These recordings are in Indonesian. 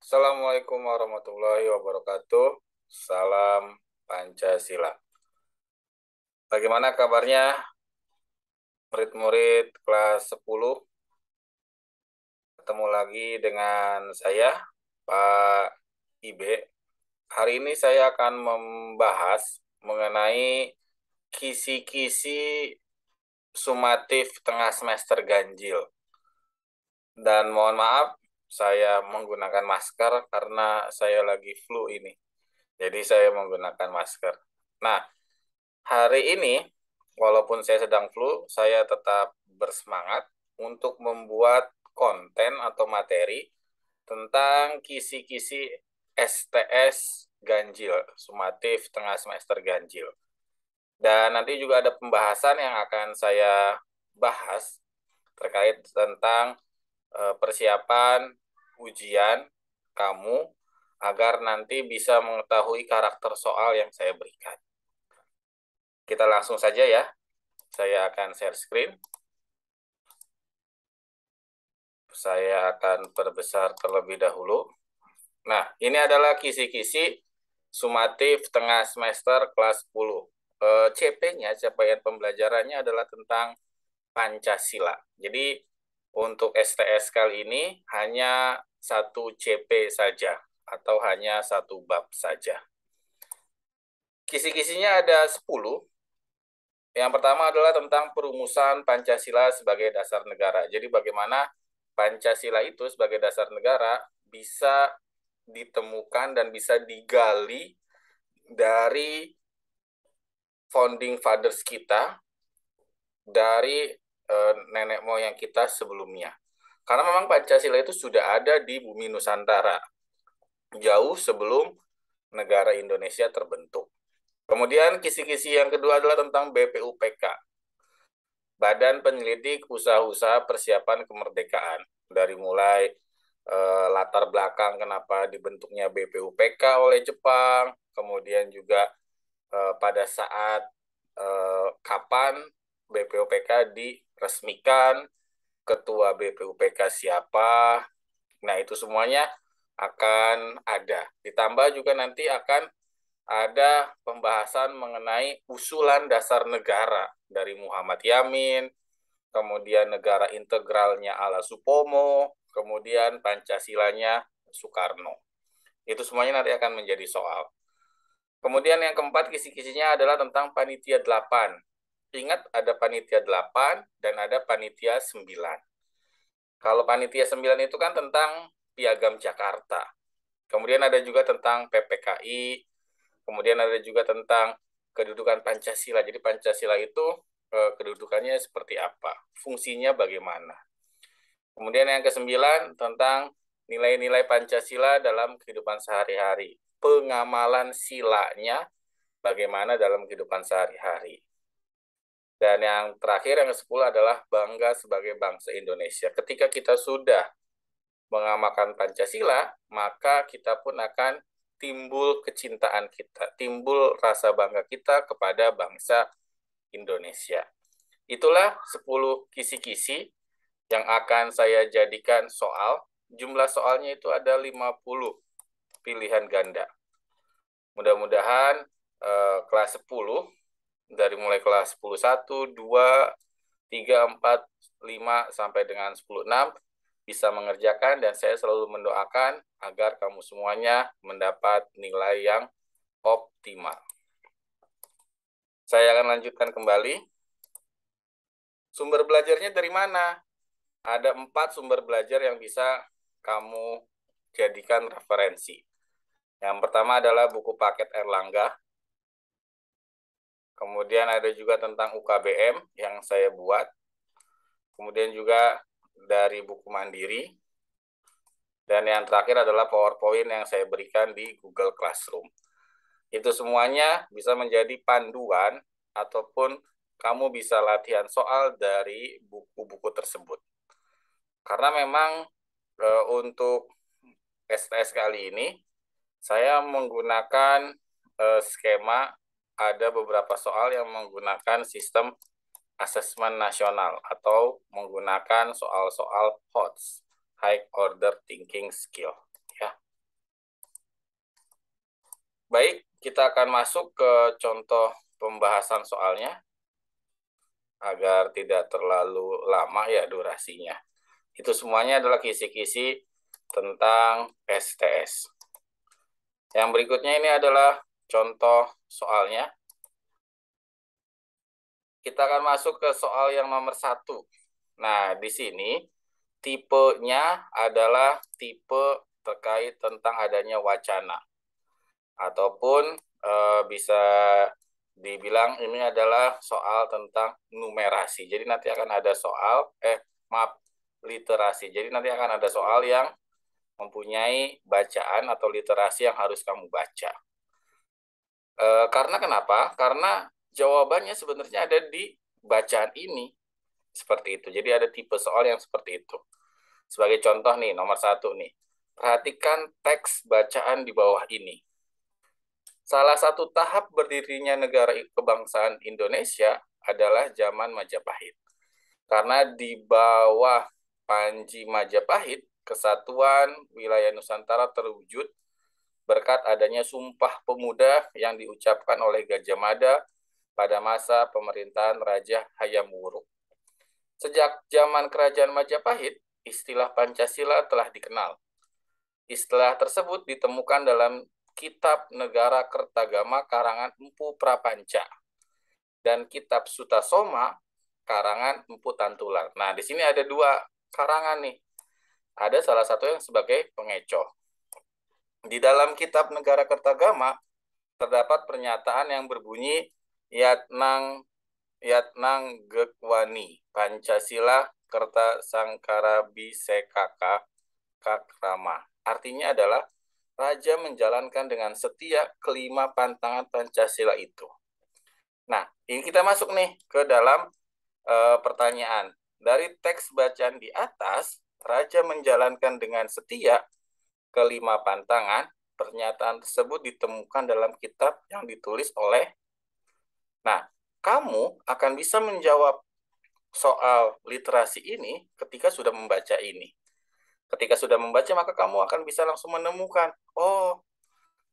Assalamualaikum warahmatullahi wabarakatuh. Salam Pancasila. Bagaimana kabarnya murid-murid kelas 10? Ketemu lagi dengan saya, Pak Ibe. Hari ini saya akan membahas mengenai kisi-kisi sumatif tengah semester ganjil. Dan mohon maaf, saya menggunakan masker karena saya lagi flu ini. Jadi saya menggunakan masker. Nah, hari ini, walaupun saya sedang flu, saya tetap bersemangat untuk membuat konten atau materi tentang kisi-kisi STS ganjil, sumatif tengah semester ganjil. Dan nanti juga ada pembahasan yang akan saya bahas terkait tentang persiapan ujian kamu agar nanti bisa mengetahui karakter soal yang saya berikan. Kita langsung saja ya. Saya akan share screen. Saya akan perbesar terlebih dahulu. Nah, ini adalah kisi-kisi sumatif tengah semester kelas 10. CP-nya, capaian pembelajarannya adalah tentang Pancasila. Jadi, untuk STS kali ini hanya satu CP saja, atau hanya satu bab saja. Kisi-kisinya ada 10. Yang pertama adalah tentang perumusan Pancasila sebagai dasar negara. Jadi bagaimana Pancasila itu sebagai dasar negara bisa ditemukan dan bisa digali dari founding fathers kita, dari nenek moyang kita sebelumnya. Karena memang Pancasila itu sudah ada di bumi Nusantara, jauh sebelum negara Indonesia terbentuk. Kemudian kisi-kisi yang kedua adalah tentang BPUPK, Badan Penyelidik Usaha-Usaha Persiapan Kemerdekaan. Dari mulai latar belakang kenapa dibentuknya BPUPK oleh Jepang, kemudian juga pada saat kapan BPUPK diresmikan, ketua BPUPK siapa. Nah, itu semuanya akan ada. Ditambah juga nanti akan ada pembahasan mengenai usulan dasar negara dari Muhammad Yamin, kemudian negara integralnya Ala Supomo, kemudian Pancasilanya Soekarno. Itu semuanya nanti akan menjadi soal. Kemudian yang keempat kisi-kisinya adalah tentang Panitia 8. Ingat ada Panitia 8 dan ada Panitia 9. Kalau Panitia 9 itu kan tentang Piagam Jakarta. Kemudian ada juga tentang PPKI, kemudian ada juga tentang kedudukan Pancasila. Jadi Pancasila itu kedudukannya seperti apa, fungsinya bagaimana. Kemudian yang ke-9 tentang nilai-nilai Pancasila dalam kehidupan sehari-hari. Pengamalan silanya bagaimana dalam kehidupan sehari-hari. Dan yang terakhir, yang ke-10 adalah bangga sebagai bangsa Indonesia. Ketika kita sudah mengamalkan Pancasila, maka kita pun akan timbul kecintaan kita, timbul rasa bangga kita kepada bangsa Indonesia. Itulah 10 kisi-kisi yang akan saya jadikan soal. Jumlah soalnya itu ada 50 pilihan ganda. Mudah-mudahan kelas 10, dari mulai kelas 10 1, 2, 3, 4, 5, sampai dengan 10, 6, bisa mengerjakan, dan saya selalu mendoakan agar kamu semuanya mendapat nilai yang optimal. Saya akan lanjutkan kembali. Sumber belajarnya dari mana? Ada 4 sumber belajar yang bisa kamu jadikan referensi. Yang pertama adalah buku paket Erlangga. Kemudian ada juga tentang UKBM yang saya buat. Kemudian juga dari buku Mandiri. Dan yang terakhir adalah PowerPoint yang saya berikan di Google Classroom. Itu semuanya bisa menjadi panduan ataupun kamu bisa latihan soal dari buku-buku tersebut. Karena memang untuk STS kali ini saya menggunakan skema, ada beberapa soal yang menggunakan sistem asesmen nasional atau menggunakan soal-soal HOTS, High Order Thinking Skill. Ya. Baik, kita akan masuk ke contoh pembahasan soalnya agar tidak terlalu lama ya durasinya. Itu semuanya adalah kisi-kisi tentang STS. Yang berikutnya ini adalah contoh soalnya. Kita akan masuk ke soal yang nomor 1. Nah, di sini tipenya adalah tipe terkait tentang adanya wacana. Ataupun bisa dibilang ini adalah soal tentang numerasi. Jadi nanti akan ada soal, literasi. Jadi nanti akan ada soal yang mempunyai bacaan atau literasi yang harus kamu baca. Karena kenapa? Karena jawabannya sebenarnya ada di bacaan ini. Seperti itu. Jadi ada tipe soal yang seperti itu. Sebagai contoh nih, nomor 1 nih. Perhatikan teks bacaan di bawah ini. Salah satu tahap berdirinya negara kebangsaan Indonesia adalah zaman Majapahit. Karena di bawah Panji Majapahit, kesatuan wilayah Nusantara terwujud berkat adanya Sumpah Pemuda yang diucapkan oleh Gajah Mada pada masa pemerintahan Raja Hayam Wuruk. Sejak zaman Kerajaan Majapahit, istilah Pancasila telah dikenal. Istilah tersebut ditemukan dalam Kitab Negara Kertagama karangan Empu Prapanca dan Kitab Sutasoma karangan Empu Tantular. Nah, di sini ada 2 karangan nih. Ada salah satu yang sebagai pengecoh. Di dalam Kitab Negara Kertagama terdapat pernyataan yang berbunyi Yatnang Gekwani Pancasila Kerta Sangkara Bisekaka Kakrama. Artinya adalah Raja menjalankan dengan setia kelima pantangan Pancasila itu. Nah, ini kita masuk nih ke dalam pertanyaan. Dari teks bacaan di atas, Raja menjalankan dengan setia kelima pantangan. Pernyataan tersebut ditemukan dalam kitab yang ditulis oleh. Nah, kamu akan bisa menjawab soal literasi ini ketika sudah membaca ini. Ketika sudah membaca, maka kamu akan bisa langsung menemukan, oh,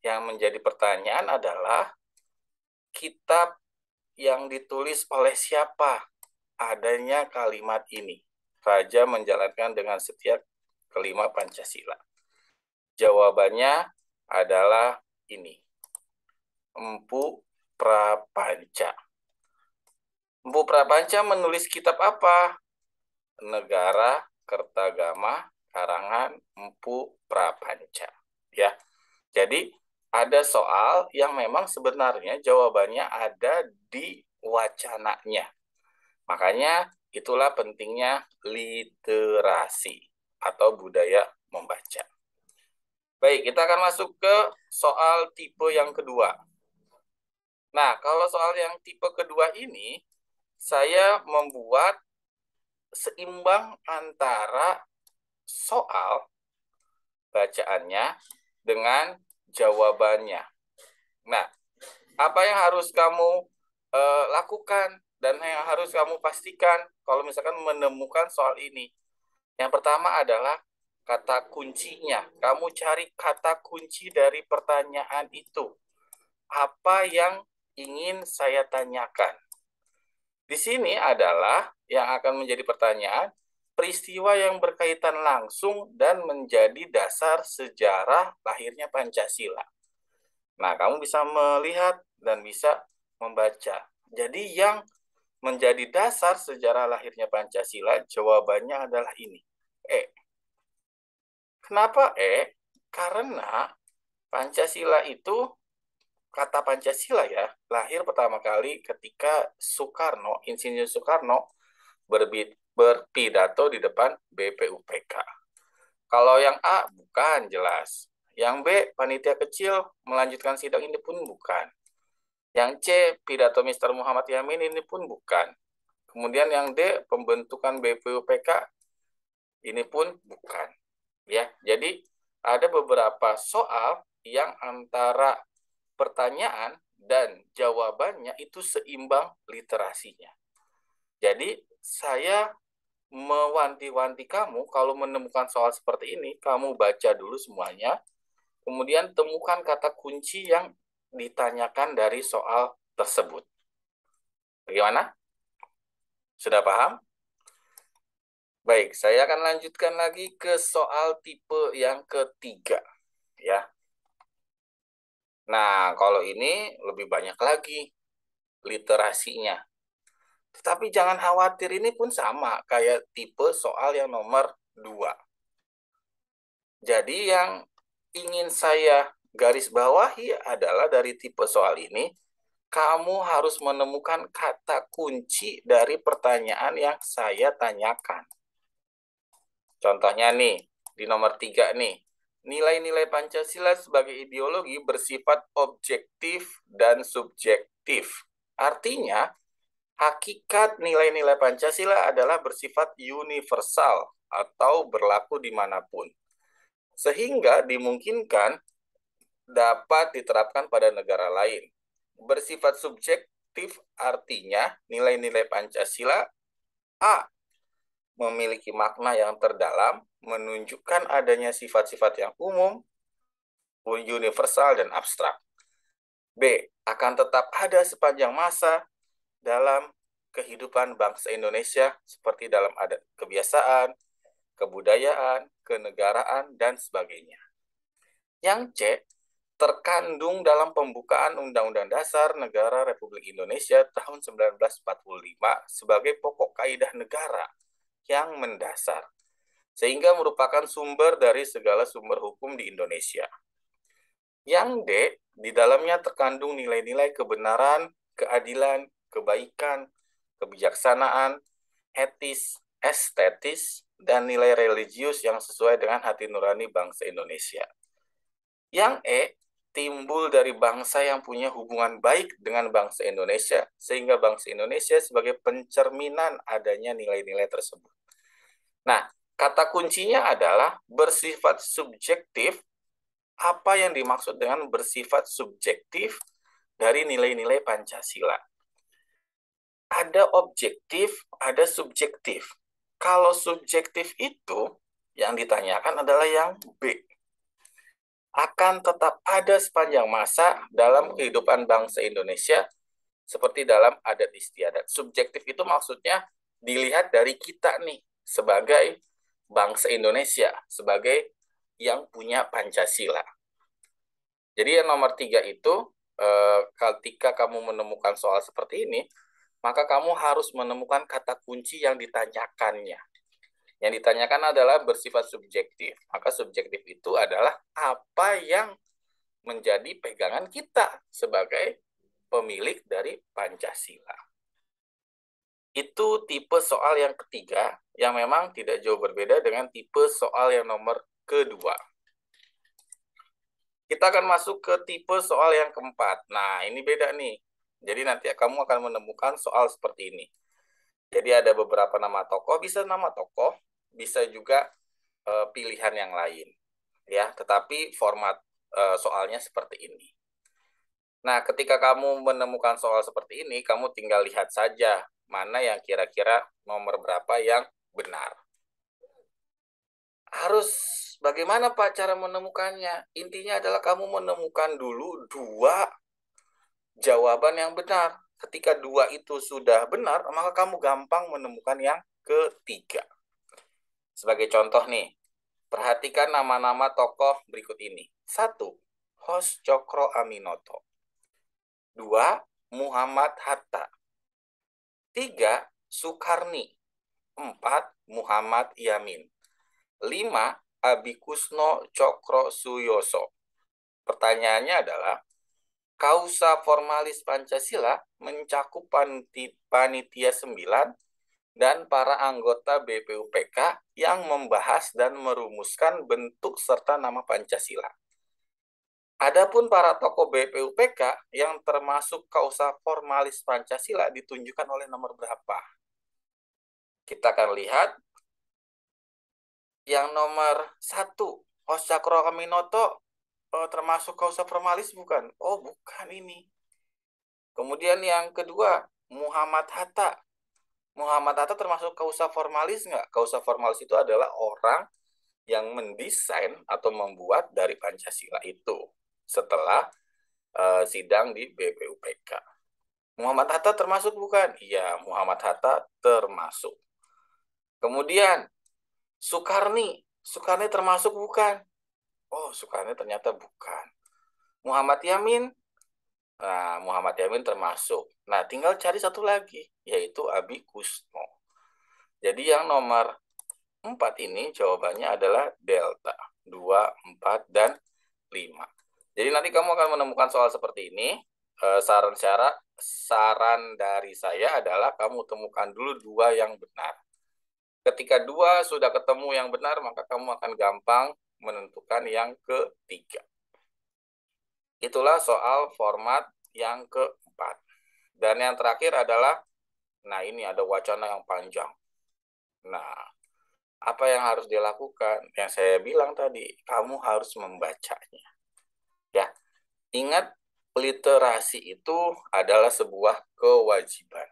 yang menjadi pertanyaan adalah kitab yang ditulis oleh siapa adanya kalimat ini. Raja menjalankan dengan setia kelima Pancasila. Jawabannya adalah ini. Empu Prapanca. Empu Prapanca menulis kitab apa? Negara Kertagama karangan Empu Prapanca. Ya. Jadi ada soal yang memang sebenarnya jawabannya ada di wacananya. Makanya itulah pentingnya literasi atau budaya membaca. Baik, kita akan masuk ke soal tipe yang kedua. Nah, kalau soal yang tipe kedua ini, saya membuat seimbang antara soal bacaannya dengan jawabannya. Nah, apa yang harus kamu lakukan dan yang harus kamu pastikan kalau misalkan menemukan soal ini? Yang pertama adalah kata kuncinya. Kamu cari kata kunci dari pertanyaan itu. Apa yang ingin saya tanyakan? Di sini adalah yang akan menjadi pertanyaan, peristiwa yang berkaitan langsung dan menjadi dasar sejarah lahirnya Pancasila. Nah, kamu bisa melihat dan bisa membaca. Jadi yang menjadi dasar sejarah lahirnya Pancasila, jawabannya adalah ini, E. Kenapa E? Karena Pancasila itu, kata Pancasila ya, lahir pertama kali ketika Soekarno, Insinyur Soekarno, berpidato di depan BPUPK. Kalau yang A, bukan jelas. Yang B, panitia kecil melanjutkan sidang ini pun bukan. Yang C, pidato Mr. Muhammad Yamin ini pun bukan. Kemudian yang D, pembentukan BPUPK ini pun bukan. Ya, jadi ada beberapa soal yang antara pertanyaan dan jawabannya itu seimbang literasinya. Jadi saya mewanti-wanti kamu kalau menemukan soal seperti ini, kamu baca dulu semuanya, kemudian temukan kata kunci yang ditanyakan dari soal tersebut. Bagaimana? Sudah paham? Baik, saya akan lanjutkan lagi ke soal tipe yang ketiga, ya. Nah, kalau ini lebih banyak lagi literasinya. Tetapi jangan khawatir, ini pun sama kayak tipe soal yang nomor 2. Jadi yang ingin saya garis bawahi adalah dari tipe soal ini, kamu harus menemukan kata kunci dari pertanyaan yang saya tanyakan. Contohnya nih, di nomor 3 nih. Nilai-nilai Pancasila sebagai ideologi bersifat objektif dan subjektif. Artinya, hakikat nilai-nilai Pancasila adalah bersifat universal atau berlaku dimanapun. Sehingga dimungkinkan dapat diterapkan pada negara lain. Bersifat subjektif artinya nilai-nilai Pancasila A. memiliki makna yang terdalam, menunjukkan adanya sifat-sifat yang umum, universal, dan abstrak. B. akan tetap ada sepanjang masa dalam kehidupan bangsa Indonesia seperti dalam adat kebiasaan, kebudayaan, kenegaraan, dan sebagainya. Yang C. terkandung dalam pembukaan Undang-Undang Dasar Negara Republik Indonesia tahun 1945 sebagai pokok kaidah negara yang mendasar, sehingga merupakan sumber dari segala sumber hukum di Indonesia. Yang D, di dalamnya terkandung nilai-nilai kebenaran, keadilan, kebaikan, kebijaksanaan, etis, estetis, dan nilai religius yang sesuai dengan hati nurani bangsa Indonesia. Yang E, timbul dari bangsa yang punya hubungan baik dengan bangsa Indonesia, sehingga bangsa Indonesia sebagai pencerminan adanya nilai-nilai tersebut. Nah, kata kuncinya adalah bersifat subjektif. Apa yang dimaksud dengan bersifat subjektif dari nilai-nilai Pancasila? Ada objektif, ada subjektif. Kalau subjektif itu, yang ditanyakan adalah yang B. Akan tetap ada sepanjang masa dalam kehidupan bangsa Indonesia, seperti dalam adat istiadat. Subjektif itu maksudnya dilihat dari kita nih, sebagai bangsa Indonesia, sebagai yang punya Pancasila. Jadi yang nomor 3 itu, ketika kamu menemukan soal seperti ini, maka kamu harus menemukan kata kunci yang ditanyakannya. Yang ditanyakan adalah bersifat subjektif. Maka subjektif itu adalah apa yang menjadi pegangan kita sebagai pemilik dari Pancasila. Itu tipe soal yang ketiga, yang memang tidak jauh berbeda dengan tipe soal yang nomor kedua. Kita akan masuk ke tipe soal yang keempat. Nah, ini beda nih. Jadi nanti kamu akan menemukan soal seperti ini. Jadi ada beberapa nama tokoh, bisa nama tokoh, bisa juga pilihan yang lain. Ya, tetapi format soalnya seperti ini. Nah, ketika kamu menemukan soal seperti ini, kamu tinggal lihat saja mana yang kira-kira nomor berapa yang benar. Harus bagaimana Pak cara menemukannya? Intinya adalah kamu menemukan dulu 2 jawaban yang benar. Ketika 2 itu sudah benar, maka kamu gampang menemukan yang ketiga. Sebagai contoh nih, perhatikan nama-nama tokoh berikut ini. 1. Hos Cokro Aminoto. 2. Muhammad Hatta. 3. Soekarni. 4. Muhammad Yamin. 5. Abikusno Cokro Suyoso. Pertanyaannya adalah, kausa formalis Pancasila mencakup panitia 9 dan para anggota BPUPK yang membahas dan merumuskan bentuk serta nama Pancasila. Adapun para tokoh BPUPK yang termasuk kausa formalis Pancasila ditunjukkan oleh nomor berapa? Kita akan lihat yang nomor 1, Hos Cokro Aminoto termasuk kausa formalis bukan? Oh, bukan ini. Kemudian yang kedua, Muhammad Hatta. Muhammad Hatta termasuk kausa formalis nggak? Kausa formalis itu adalah orang yang mendesain atau membuat dari Pancasila itu setelah sidang di BPUPK. Muhammad Hatta termasuk bukan? Iya, Muhammad Hatta termasuk. Kemudian Soekarni. Soekarni termasuk bukan? Oh, Soekarni ternyata bukan. Muhammad Yamin. Nah, Muhammad Yamin termasuk. Nah, tinggal cari satu lagi, yaitu Abi Kusno. Jadi yang nomor 4 ini jawabannya adalah delta. 2, 4, dan 5. Jadi nanti kamu akan menemukan soal seperti ini. Saran dari saya adalah kamu temukan dulu 2 yang benar. Ketika 2 sudah ketemu yang benar, maka kamu akan gampang menentukan yang ketiga. Itulah soal format yang keempat. Dan yang terakhir adalah, nah ini ada wacana yang panjang. Nah, apa yang harus dilakukan? Yang saya bilang tadi, kamu harus membacanya. Ya, ingat, literasi itu adalah sebuah kewajiban.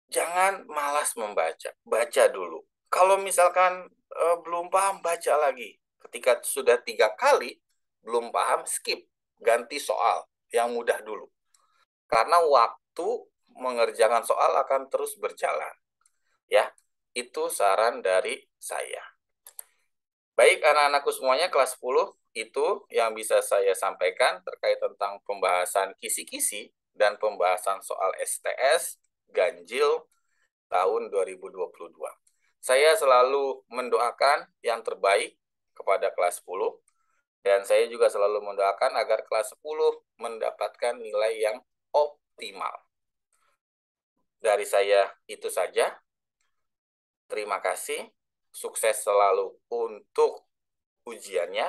Jangan malas membaca, baca dulu. Kalau misalkan belum paham, baca lagi. Ketika sudah 3 kali belum paham, skip, ganti soal yang mudah dulu. Karena waktu mengerjakan soal akan terus berjalan. Ya, itu saran dari saya. Baik, anak-anakku semuanya, kelas 10 itu yang bisa saya sampaikan terkait tentang pembahasan kisi-kisi dan pembahasan soal STS ganjil tahun 2022. Saya selalu mendoakan yang terbaik kepada kelas 10, dan saya juga selalu mendoakan agar kelas 10 mendapatkan nilai yang optimal. Dari saya itu saja. Terima kasih. Sukses selalu untuk ujiannya.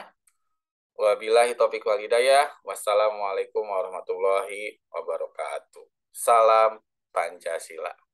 Wabillahi taufiq wal hidayah. Wassalamualaikum warahmatullahi wabarakatuh. Salam Pancasila.